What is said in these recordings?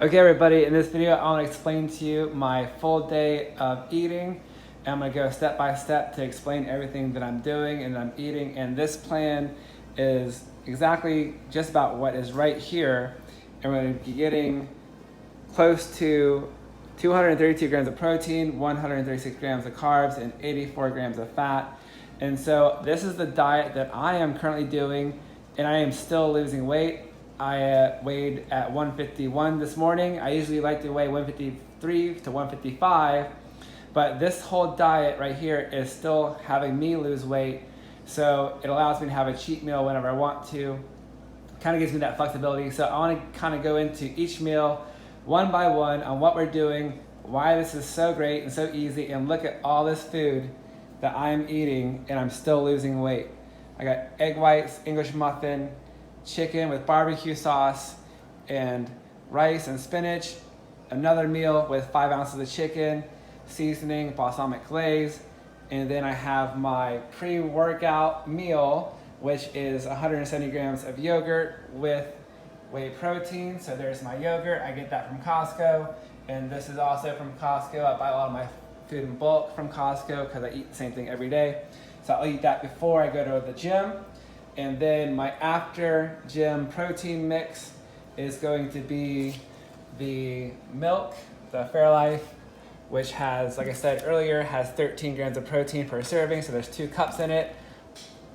Okay, everybody, in this video, I want to explain to you my full day of eating. I'm going to go step by step to explain everything that I'm doing and I'm eating. And this plan is exactly just about what is right here. And we're going to be getting close to 232 grams of protein, 136 grams of carbs, and 84 grams of fat. And so this is the diet that I am currently doing, and I am still losing weight. I weighed at 151 this morning. I usually like to weigh 153 to 155, but this whole diet right here is still having me lose weight. So it allows me to have a cheat meal whenever I want to. Kind of gives me that flexibility. So I want to kind of go into each meal one by one on what we're doing, why this is so great and so easy, and look at all this food that I'm eating and I'm still losing weight. I got egg whites, English muffin, chicken with barbecue sauce, and rice and spinach. Another meal with 5 ounces of chicken, seasoning, balsamic glaze. And then I have my pre-workout meal, which is 170 grams of yogurt with whey protein. So there's my yogurt. I get that from Costco. And this is also from Costco. I buy a lot of my food in bulk from Costco because I eat the same thing every day. So I'll eat that before I go to the gym. And then my after gym protein mix is going to be the milk, the Fairlife, which has, like I said earlier, has 13 grams of protein per serving. So there's 2 cups in it.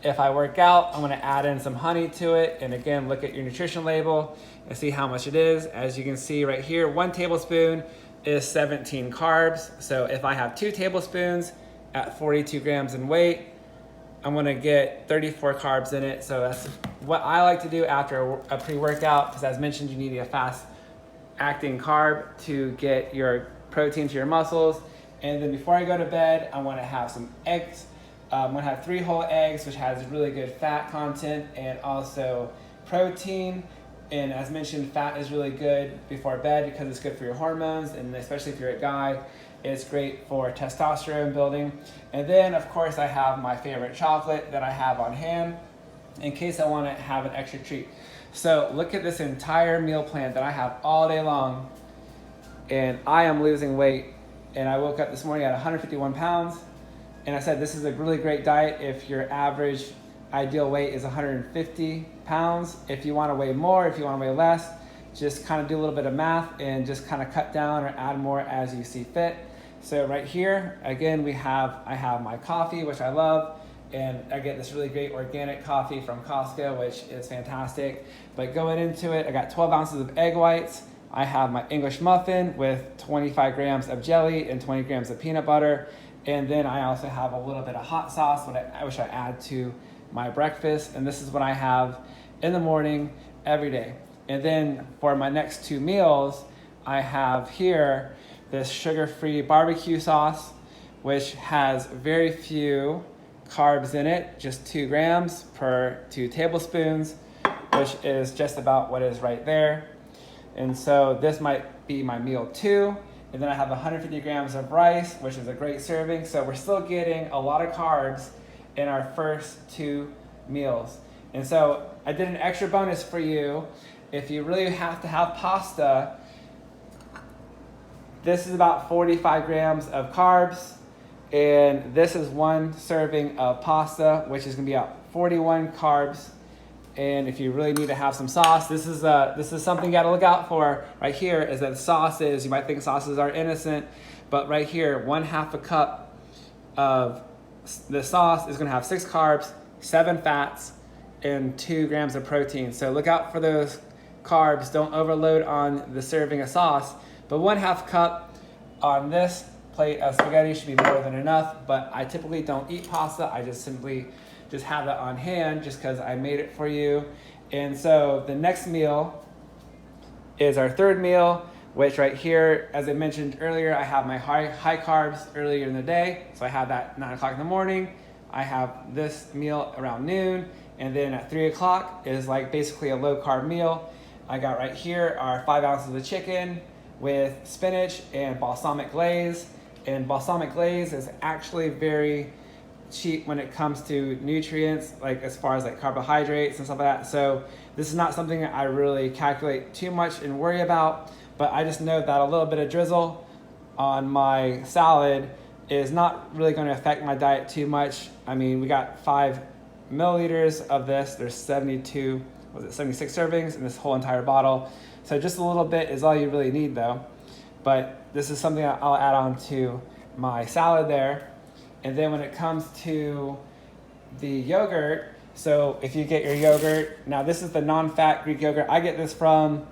If I work out, I'm gonna add in some honey to it. And again, look at your nutrition label and see how much it is. As you can see right here, 1 tablespoon is 17 carbs. So if I have 2 tablespoons at 42 grams in weight, I'm gonna get 34 carbs in it. So that's what I like to do after a pre-workout, because as mentioned, you need a fast acting carb to get your protein to your muscles. And then before I go to bed, I wanna have some eggs. I'm gonna have 3 whole eggs, which has really good fat content and also protein. And as mentioned, fat is really good before bed because it's good for your hormones, and especially if you're a guy, it's great for testosterone building. And then, of course, I have my favorite chocolate that I have on hand in case I want to have an extra treat. So look at this entire meal plan that I have all day long, and I am losing weight. And I woke up this morning at 151 pounds, and I said this is a really great diet if your average ideal weight is 150 pounds. If you want to weigh more, if you want to weigh less, just kind of do a little bit of math and just kind of cut down or add more as you see fit. So right here, again, I have my coffee, which I love, and I get this really great organic coffee from Costco, which is fantastic. But going into it, I got 12 ounces of egg whites. I have my English muffin with 25 grams of jelly and 20 grams of peanut butter. And then I also have a little bit of hot sauce, which I add to my breakfast. And this is what I have in the morning every day. And then for my next 2 meals, I have here this sugar-free barbecue sauce, which has very few carbs in it, just 2 grams per 2 tablespoons, which is just about what is right there. And so this might be my meal 2. And then I have 150 grams of rice, which is a great serving. So we're still getting a lot of carbs in our first 2 meals. And so I did an extra bonus for you. If you really have to have pasta, this is about 45 grams of carbs, and this is 1 serving of pasta, which is gonna be about 41 carbs. And if you really need to have some sauce, this is something you gotta look out for right here, is that sauces, you might think sauces are innocent, but right here, 1/2 a cup of the sauce is gonna have 6 carbs, 7 fats, and 2 grams of protein. So look out for those carbs. Don't overload on the serving of sauce, but 1/2 cup on this plate of spaghetti should be more than enough. But I typically don't eat pasta. I just simply have that on hand just because I made it for you. And so the next meal is our 3rd meal, which right here, as I mentioned earlier, I have my high carbs earlier in the day. So I have that 9 o'clock in the morning. I have this meal around noon. And then at 3 o'clock is like basically a low carb meal. I got right here are 5 ounces of chicken with spinach and balsamic glaze. And balsamic glaze is actually very cheap when it comes to nutrients, like as far as like carbohydrates and stuff like that. So this is not something that I really calculate too much and worry about. but I just know that a little bit of drizzle on my salad is not really going to affect my diet too much. I mean, we got 5 milliliters of this. There's 76 servings in this whole entire bottle. So just a little bit is all you really need though. But this is something I'll add on to my salad there. And then when it comes to the yogurt, so if you get your yogurt, now this is the non-fat Greek yogurt. I get this from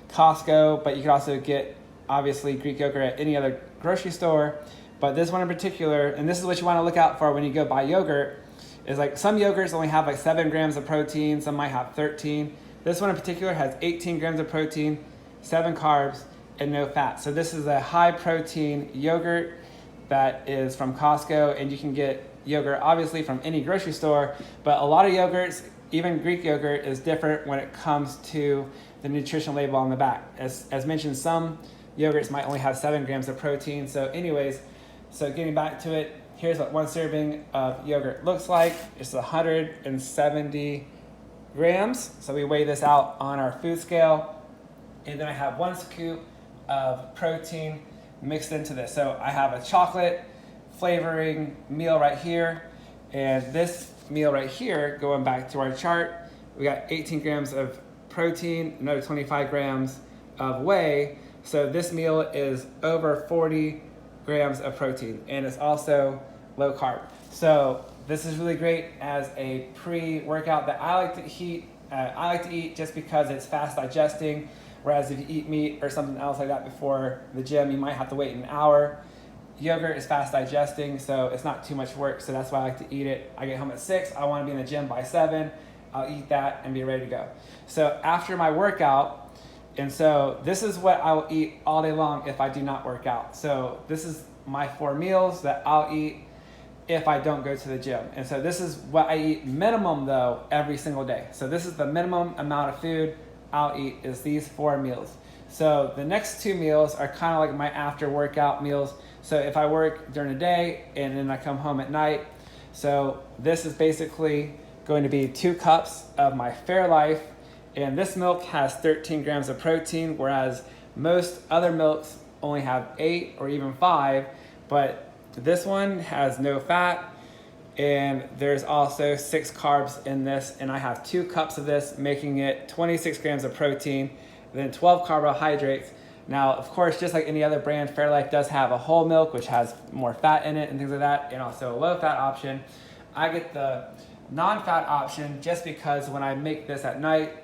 Costco, but you can also get obviously Greek yogurt at any other grocery store. But this one in particular, and this is what you want to look out for when you go buy yogurt, is like some yogurts only have like 7 grams of protein, some might have 13. This one in particular has 18 grams of protein, 7 carbs, and no fat. So this is a high protein yogurt that is from Costco, and you can get yogurt obviously from any grocery store, but a lot of yogurts, even Greek yogurt, is different when it comes to the nutrition label on the back. As mentioned, some yogurts might only have 7 grams of protein. So anyways, so getting back to it, here's what 1 serving of yogurt looks like. It's 170 grams. So we weigh this out on our food scale. And then I have 1 scoop of protein mixed into this. So I have a chocolate flavoring meal right here. And this meal right here, going back to our chart, we got 18 grams of protein, another 25 grams of whey. So this meal is over 40 grams of protein, and it's also low carb. So this is really great as a pre-workout that I like to eat just because it's fast digesting. Whereas if you eat meat or something else like that before the gym, you might have to wait an hour. Yogurt is fast digesting, so it's not too much work. So that's why I like to eat it. I get home at 6. I want to be in the gym by 7. I'll eat that and be ready to go. So after my workout, and so this is what I will eat all day long if I do not work out. So this is my 4 meals that I'll eat if I don't go to the gym. And so this is what I eat minimum though every single day. So this is the minimum amount of food I'll eat is these 4 meals. So the next 2 meals are kind of like my after workout meals. So if I work during the day and then I come home at night. So this is basically going to be 2 cups of my Fairlife. And this milk has 13 grams of protein, whereas most other milks only have 8 or even 5. But this one has no fat, and there's also 6 carbs in this. And I have 2 cups of this, making it 26 grams of protein, and then 12 carbohydrates. Now, of course, just like any other brand, Fairlife does have a whole milk, which has more fat in it and things like that, and also a low fat option. I get the non-fat option just because when I make this at night,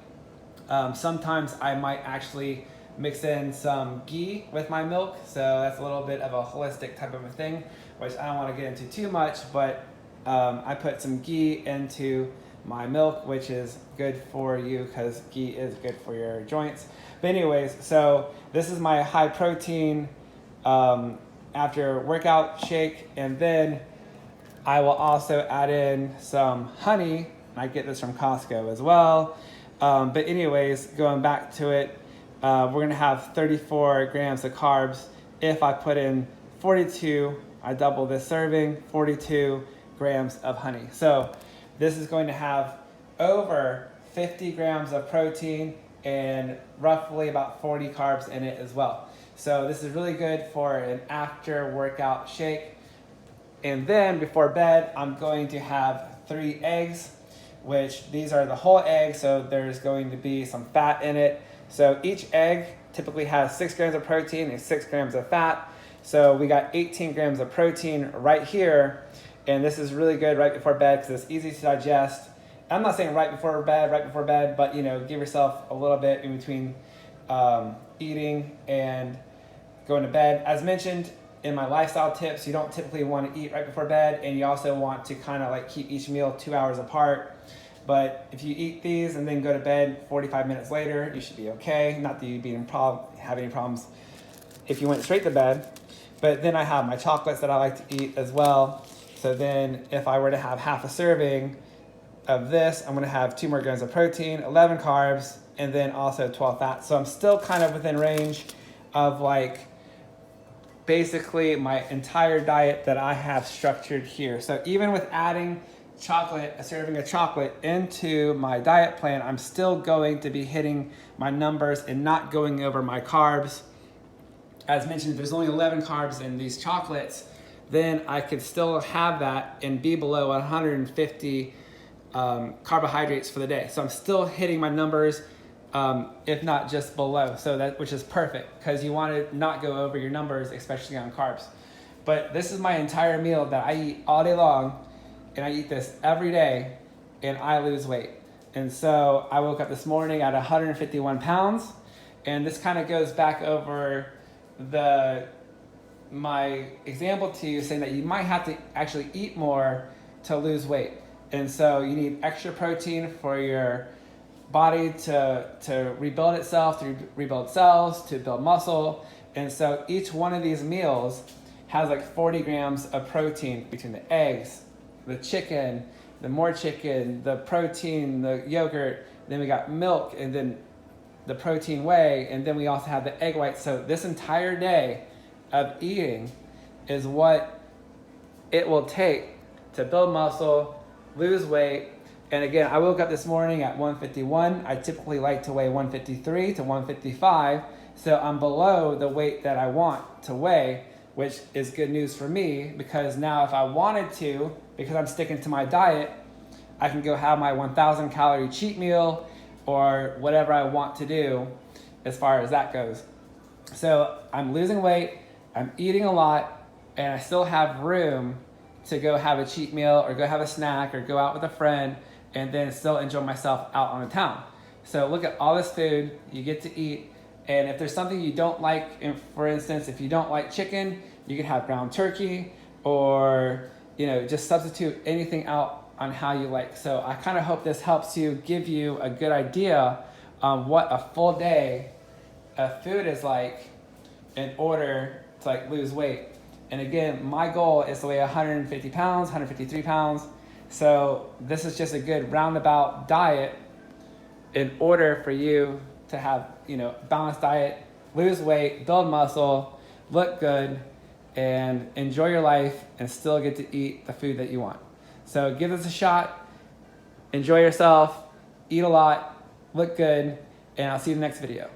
sometimes I might actually mix in some ghee with my milk. So that's a little bit of a holistic type of a thing, which I don't want to get into too much, but I put some ghee into my milk, which is good for you because ghee is good for your joints. But anyways, so this is my high protein after workout shake, and then I will also add in some honey. I get this from Costco as well. But anyways, going back to it, we're gonna have 34 grams of carbs. If I put in 42, I double this serving, 42 grams of honey. So this is going to have over 50 grams of protein and roughly about 40 carbs in it as well. So this is really good for an after workout shake. And then before bed, I'm going to have 3 eggs, which these are the whole egg, so there's going to be some fat in it. So each egg typically has 6 grams of protein and 6 grams of fat. So we got 18 grams of protein right here, and this is really good right before bed because it's easy to digest. I'm not saying right before bed, but you know, give yourself a little bit in between eating and going to bed. As mentioned in my lifestyle tips, you don't typically want to eat right before bed, and you also want to kind of like keep each meal 2 hours apart. But if you eat these and then go to bed 45 minutes later, you should be okay. Not that you'd have any problems if you went straight to bed. But then I have my chocolates that I like to eat as well. So then if I were to have half a serving of this, I'm going to have 2 more grams of protein, 11 carbs, and then also 12 fat. So I'm still kind of within range of like basically my entire diet that I have structured here. So even with adding a serving of chocolate into my diet plan, I'm still going to be hitting my numbers and not going over my carbs. As mentioned, if there's only 11 carbs in these chocolates, then I could still have that and be below 150 carbohydrates for the day. So I'm still hitting my numbers, if not just below. So which is perfect, because you want to not go over your numbers, especially on carbs. But this is my entire meal that I eat all day long, and I eat this every day, and I lose weight. And so I woke up this morning at 151 pounds, and this kind of goes back over my example to you, saying that you might have to actually eat more to lose weight. And so you need extra protein for your body to rebuild itself, to rebuild cells, to build muscle. And so each one of these meals has like 40 grams of protein between the eggs, the chicken, the protein, the yogurt, then we got milk, and then the protein whey, and then we also have the egg whites. So this entire day of eating is what it will take to build muscle, lose weight. And again, I woke up this morning at 151. I typically like to weigh 153 to 155. So I'm below the weight that I want to weigh, which is good news for me, because now if I wanted to, because I'm sticking to my diet, I can go have my 1,000 calorie cheat meal or whatever I want to do as far as that goes. So I'm losing weight, I'm eating a lot, and I still have room to go have a cheat meal or go have a snack or go out with a friend and then still enjoy myself out on the town. So look at all this food you get to eat. And if there's something you don't like, for instance, if you don't like chicken, you can have ground turkey, or just substitute anything out on how you like. So I kind of hope this helps you, give you a good idea on what a full day of food is like in order to lose weight. And again, my goal is to weigh 150 pounds, 153 pounds. So this is just a good roundabout diet in order for you to have, balanced diet, lose weight, build muscle, look good, and enjoy your life and still get to eat the food that you want. So give this a shot, enjoy yourself, eat a lot, look good, and I'll see you in the next video.